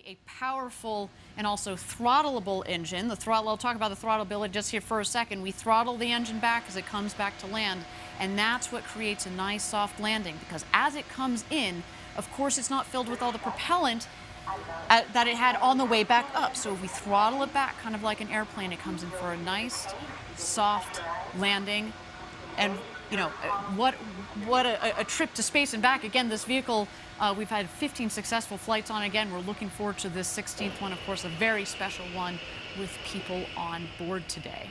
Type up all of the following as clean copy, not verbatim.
be a powerful and also throttleable engine. The throttle, I'll talk about the throttleability just here for a second. We throttle the engine back as it comes back to land, and that's what creates a nice soft landing, because as it comes in, of course, it's not filled with all the propellant that it had on the way back up. So if we throttle it back, kind of like an airplane, it comes in for a nice, soft landing. And you know, what a trip to space and back. Again, this vehicle, we've had 15 successful flights on. Again, we're looking forward to this 16th one, of course, a very special one with people on board today.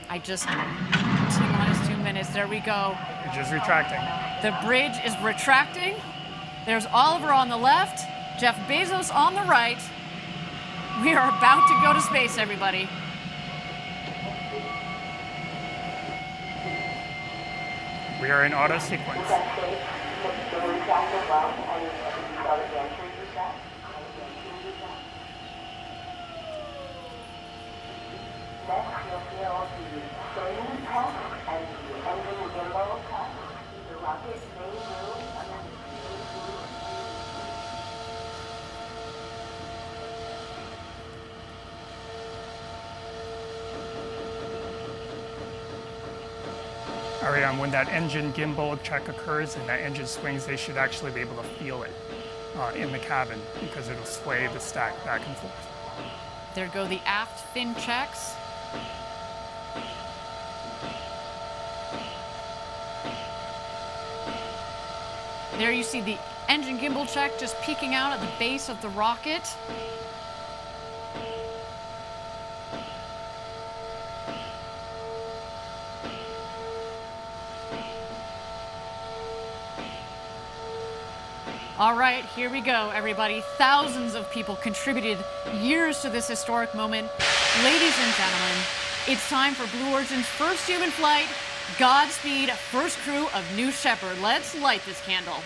I just, T-minus 2 minutes, there we go. Bridge is retracting. The bridge is retracting. There's Oliver on the left, Jeff Bezos on the right. We are about to go to space, everybody. We are in auto sequence. Ariane, when that engine gimbal check occurs and that engine swings, they should actually be able to feel it in the cabin, because it'll sway the stack back and forth. There go the aft fin checks. There you see the engine gimbal check just peeking out at the base of the rocket. All right, here we go, everybody. Thousands of people contributed years to this historic moment. Ladies and gentlemen, it's time for Blue Origin's first human flight. Godspeed, first crew of New Shepard. Let's light this candle.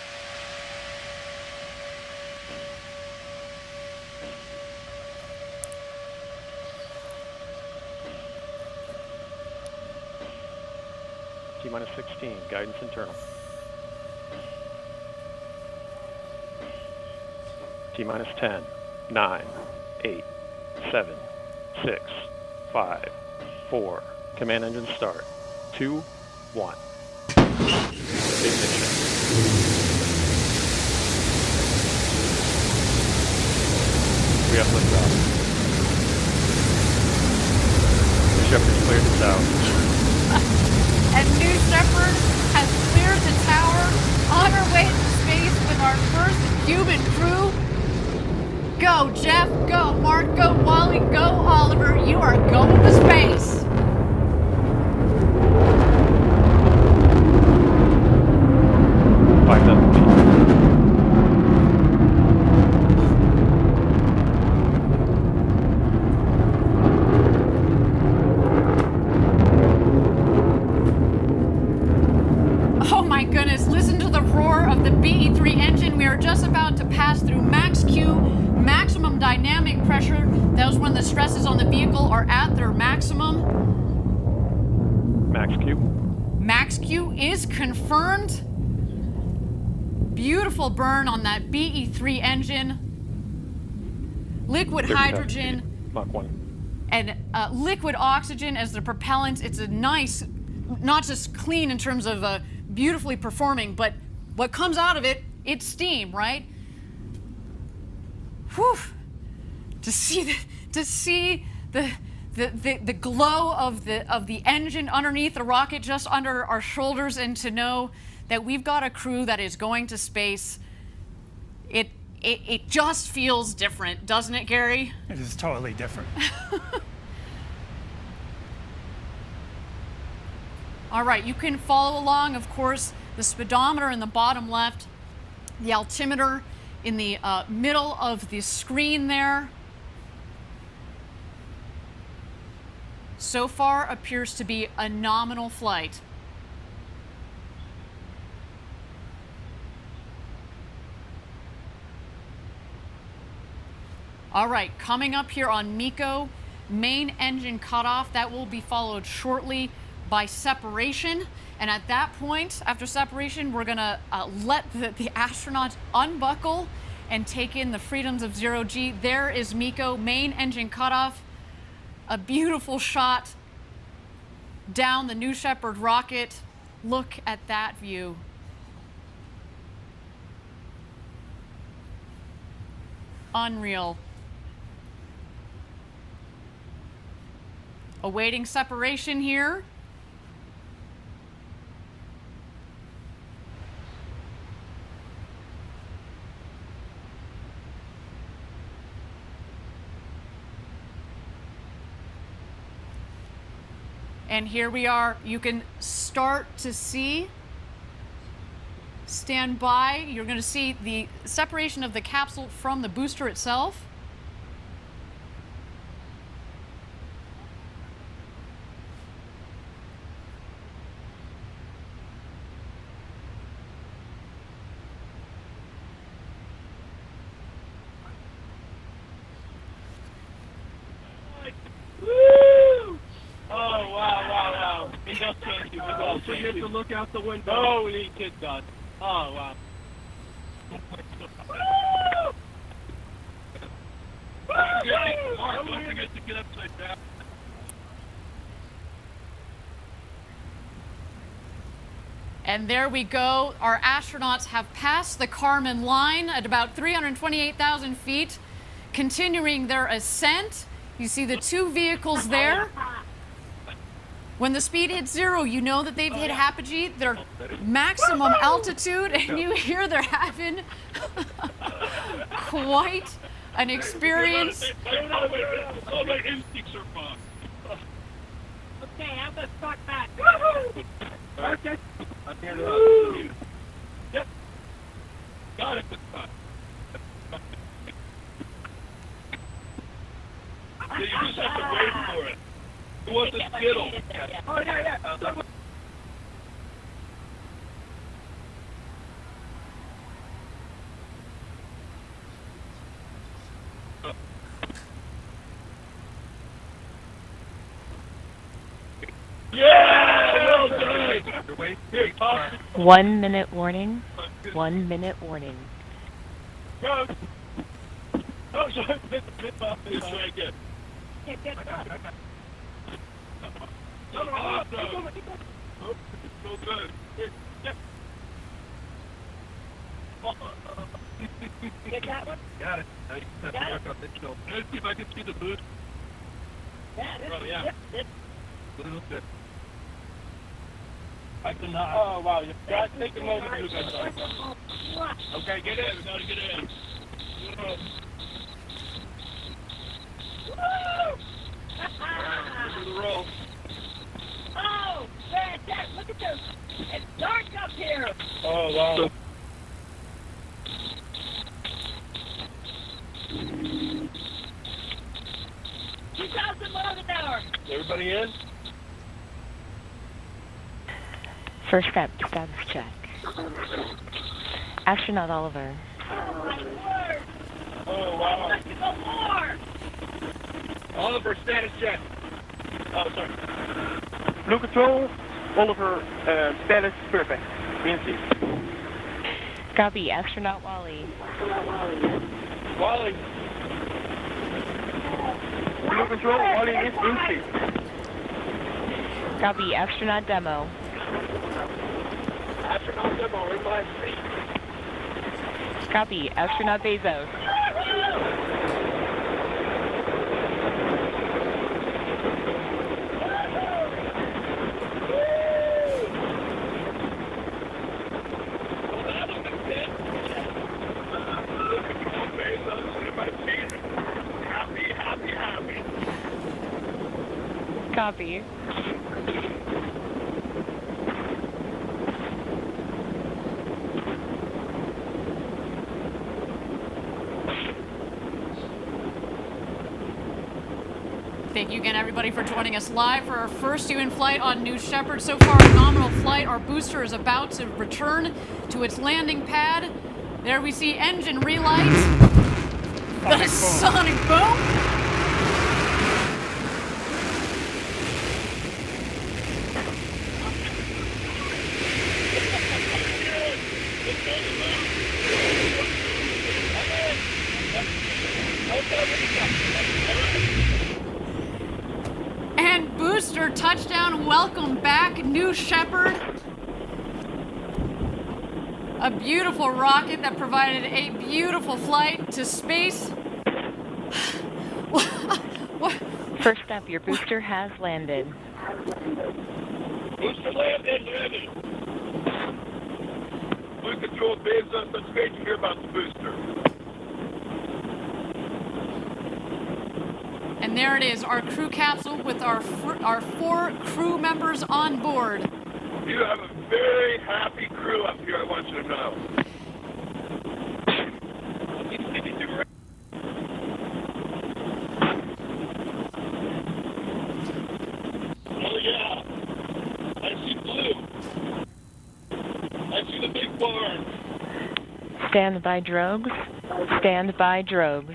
T-minus 16, guidance internal. T-minus 10, 9, 8, 7, 6, 5, 4. Command engine start. 2, 1. Ignition. We have liftoff. New Shepard's cleared the tower. And New Shepard has cleared the tower on our way to space with our first human crew. Go, Jeff, go, Mark, go, Wally, go, Oliver. You are going to space. Oh my goodness, listen to the roar of the BE-3 engine. We are just about to pass through max Q, maximum dynamic pressure. That was when the stresses on the vehicle are at their maximum. Max Q. Max Q is confirmed. Beautiful burn on that BE-3 engine. Liquid hydrogen. Mach 1. And liquid oxygen as the propellant. It's a nice, not just clean in terms of beautifully performing, but what comes out of it, it's steam, right? Whew. To see the glow of the engine underneath the rocket, just under our shoulders, and to know that we've got a crew that is going to space, it just feels different, doesn't it, Gary? It is totally different. All right, you can follow along, of course, the speedometer in the bottom left, the altimeter in the middle of the screen there. So far appears to be a nominal flight. All right, coming up here on MECO, main engine cutoff. That will be followed shortly by separation. And at that point, after separation, we're going to let the astronauts unbuckle and take in the freedoms of zero G. There is MECO, main engine cutoff. A beautiful shot down the New Shepard rocket. Look at that view. Unreal. Awaiting separation here. And here we are. You can start to see, stand by. You're going to see the separation of the capsule from the booster itself. So you have to look out the window. Holy kid God. Oh, wow. Mark, don't forget to get upside down. And there we go. Our astronauts have passed the Kármán line at about 328,000 feet, continuing their ascent. You see the two vehicles there. When the speed hits zero, you know that they've hit apogee, their maximum altitude, and you hear they're having quite an experience. All my instincts are fine. Okay, I'm gonna start back. Okay. Yep. Got it this time. Yeah, you just have to wait for it. Who wants a Skittle? Oh, yeah. Yeah! Well done! Here, toss it. 1 minute warning. 1 minute warning. Go! Oh, sorry. Let's try again. Awesome. Oh, so good. Here, yeah. Get that one? Got it. Now you just have to work on this show. Let's see if I can see the boost. Yeah, this Oh, yeah. Yep. A little bit. I cannot. Oh, wow. You got to take a moment to do that. Okay, get in. We got to get in. Look at the roll. Oh, fantastic. Look at this. It's dark up here. Oh, wow. 2,000 miles an hour. Everybody in? First step, status check. Astronaut Oliver. Oh, my word. Oh, wow. Let's go more. Oliver, status check. Oh, sorry. Blue control, Oliver, status perfect. Green Copy, astronaut Wally. Wally. Blue control, Wally is in seat. Copy, astronaut demo. Astronaut demo, in my seat. Copy, astronaut Bezos. Copy. Thank you again, everybody, for joining us live for our first UN flight on New Shepard. So far, a nominal flight. Our booster is about to return to its landing pad. There we see engine relights. The sonic boom. And booster touchdown, welcome back, New Shepard. A beautiful rocket that provided a beautiful flight to space. First up, your booster has landed. Booster landed. Blue Control Bezos, that's great to hear about the booster. And there it is, our crew capsule with our 4 crew members on board. You have a very happy crew up here, I want you to know. Oh yeah, I see blue. I see the big barn. Stand by drogues. Stand by drogues.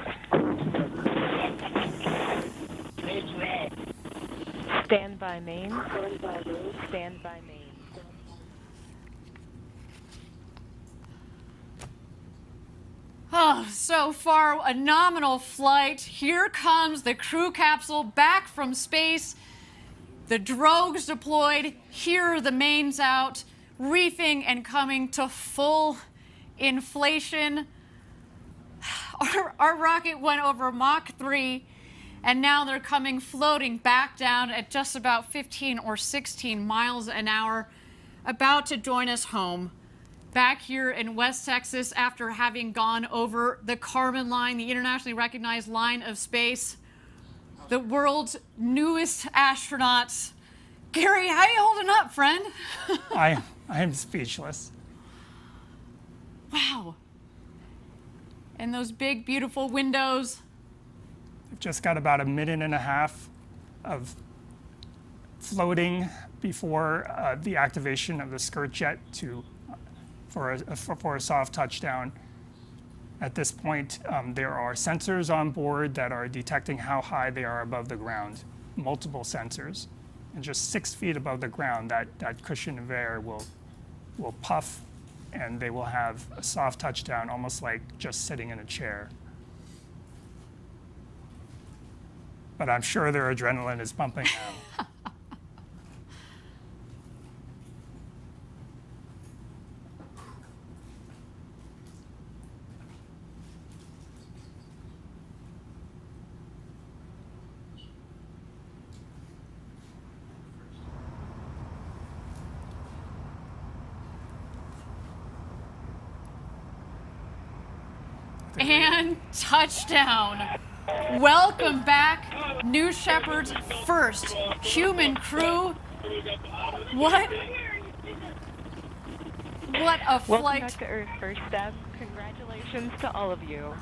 Roads route. Stand by main. Stand by main. Oh, so far, a nominal flight. Here comes the crew capsule back from space. The drogues deployed. Here are the mains out, reefing and coming to full inflation. Our rocket went over Mach 3, and now they're coming floating back down at just about 15 or 16 miles an hour, about to join us home. Back here in West Texas, after having gone over the Kármán line, the internationally recognized line of space, the world's newest astronauts. Gary, how you holding up, friend? I am speechless. Wow. And those big, beautiful windows. I've just got about a minute and a half of floating before the activation of the skirt jet for a soft touchdown. At this point, there are sensors on board that are detecting how high they are above the ground, multiple sensors. And just 6 feet above the ground, that cushion of air will puff, and they will have a soft touchdown, almost like just sitting in a chair. But I'm sure their adrenaline is pumping now. And touchdown. Welcome back, New Shepard's first human crew. What a Welcome flight. back to Earth, first up. Congratulations to all of you.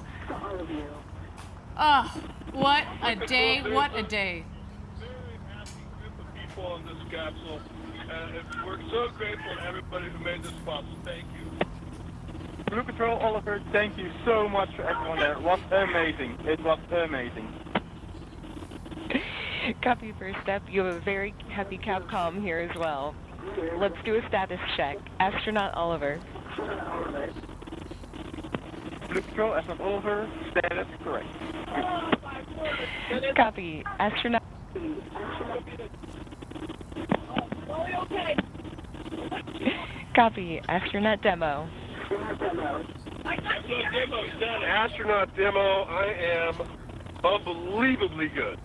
Oh, what a day, what a day. Very happy group of people on this capsule. And we're so grateful to everybody who made this possible. Thank you. Blue Control, Oliver, thank you so much for everyone there. It was amazing. It was amazing. Copy, first up. You have a very happy Capcom here as well. Let's do a status check. Astronaut Oliver. Blue Control, astronaut Oliver, status correct. Copy. Astronaut. Copy. Astronaut Demo. Astronaut demo, I am unbelievably good.